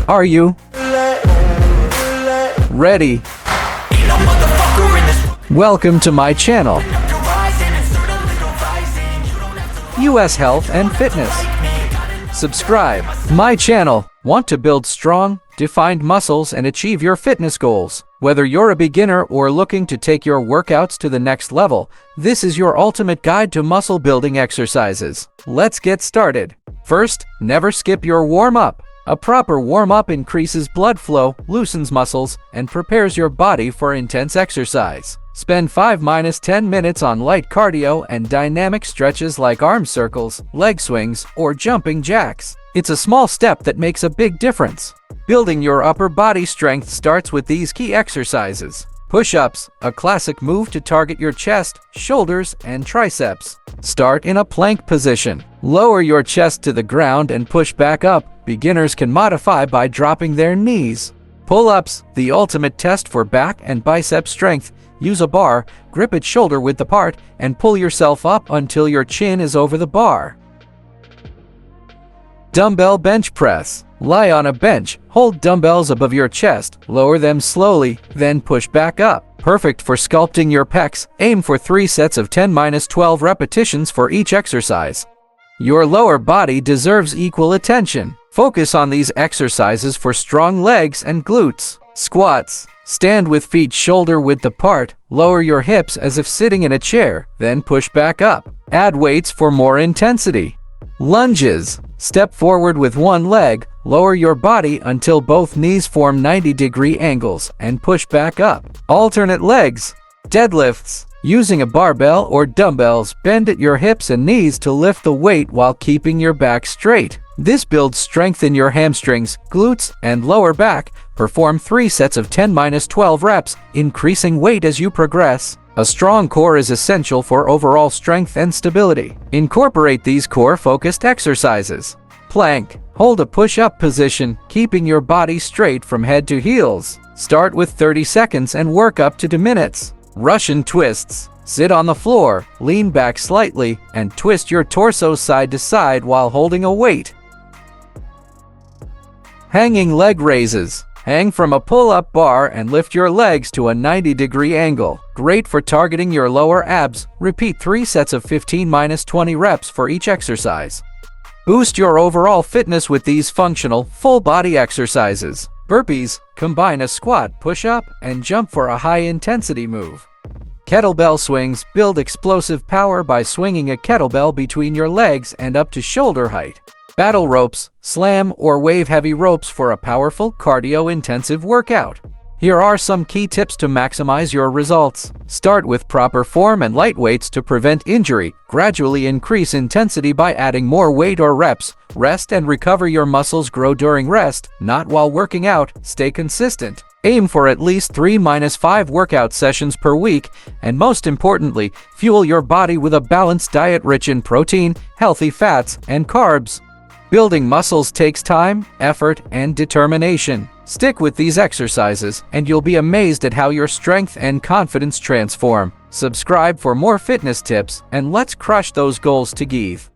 Are you ready? Welcome to my channel, US Health and Fitness. Subscribe my channel. Want to build strong, defined muscles and achieve your fitness goals? Whether you're a beginner or looking to take your workouts to the next level, this is your ultimate guide to muscle building exercises. Let's get started. First, never skip your warm-up. A proper warm-up increases blood flow, loosens muscles, and prepares your body for intense exercise. Spend 5-10 minutes on light cardio and dynamic stretches like arm circles, leg swings, or jumping jacks. It's a small step that makes a big difference. Building your upper body strength starts with these key exercises. Push-ups, a classic move to target your chest, shoulders, and triceps. Start in a plank position. Lower your chest to the ground and push back up. Beginners can modify by dropping their knees. Pull-ups, the ultimate test for back and bicep strength. Use a bar, grip it shoulder width apart, and pull yourself up until your chin is over the bar. Dumbbell bench press. Lie on a bench, hold dumbbells above your chest, lower them slowly, then push back up. Perfect for sculpting your pecs. Aim for 3 sets of 10-12 repetitions for each exercise. Your lower body deserves equal attention. Focus on these exercises for strong legs and glutes. Squats. Stand with feet shoulder width apart, lower your hips as if sitting in a chair, then push back up. Add weights for more intensity. Lunges. Step forward with one leg, lower your body until both knees form 90-degree angles, and push back up. Alternate legs. Deadlifts. Using a barbell or dumbbells, bend at your hips and knees to lift the weight while keeping your back straight. This builds strength in your hamstrings, glutes, and lower back. Perform 3 sets of 10-12 reps, increasing weight as you progress. A strong core is essential for overall strength and stability. Incorporate these core-focused exercises. Plank. Hold a push-up position, keeping your body straight from head to heels. Start with 30 seconds and work up to 2 minutes. Russian twists. Sit on the floor, lean back slightly, and twist your torso side to side while holding a weight. Hanging leg raises. Hang from a pull-up bar and lift your legs to a 90-degree angle. Great for targeting your lower abs. Repeat 3 sets of 15-20 reps for each exercise. Boost your overall fitness with these functional, full-body exercises. Burpees. Combine a squat, push-up, and jump for a high-intensity move. Kettlebell swings. Build explosive power by swinging a kettlebell between your legs and up to shoulder height. Battle ropes. Slam or wave heavy ropes for a powerful, cardio-intensive workout. Here are some key tips to maximize your results. Start with proper form and light weights to prevent injury. Gradually increase intensity by adding more weight or reps. Rest and recover. Your muscles grow during rest, not while working out. Stay consistent. Aim for at least 3-5 workout sessions per week, and most importantly, fuel your body with a balanced diet rich in protein, healthy fats, and carbs. Building muscles takes time, effort, and determination. Stick with these exercises, and you'll be amazed at how your strength and confidence transform. Subscribe for more fitness tips, and let's crush those goals together.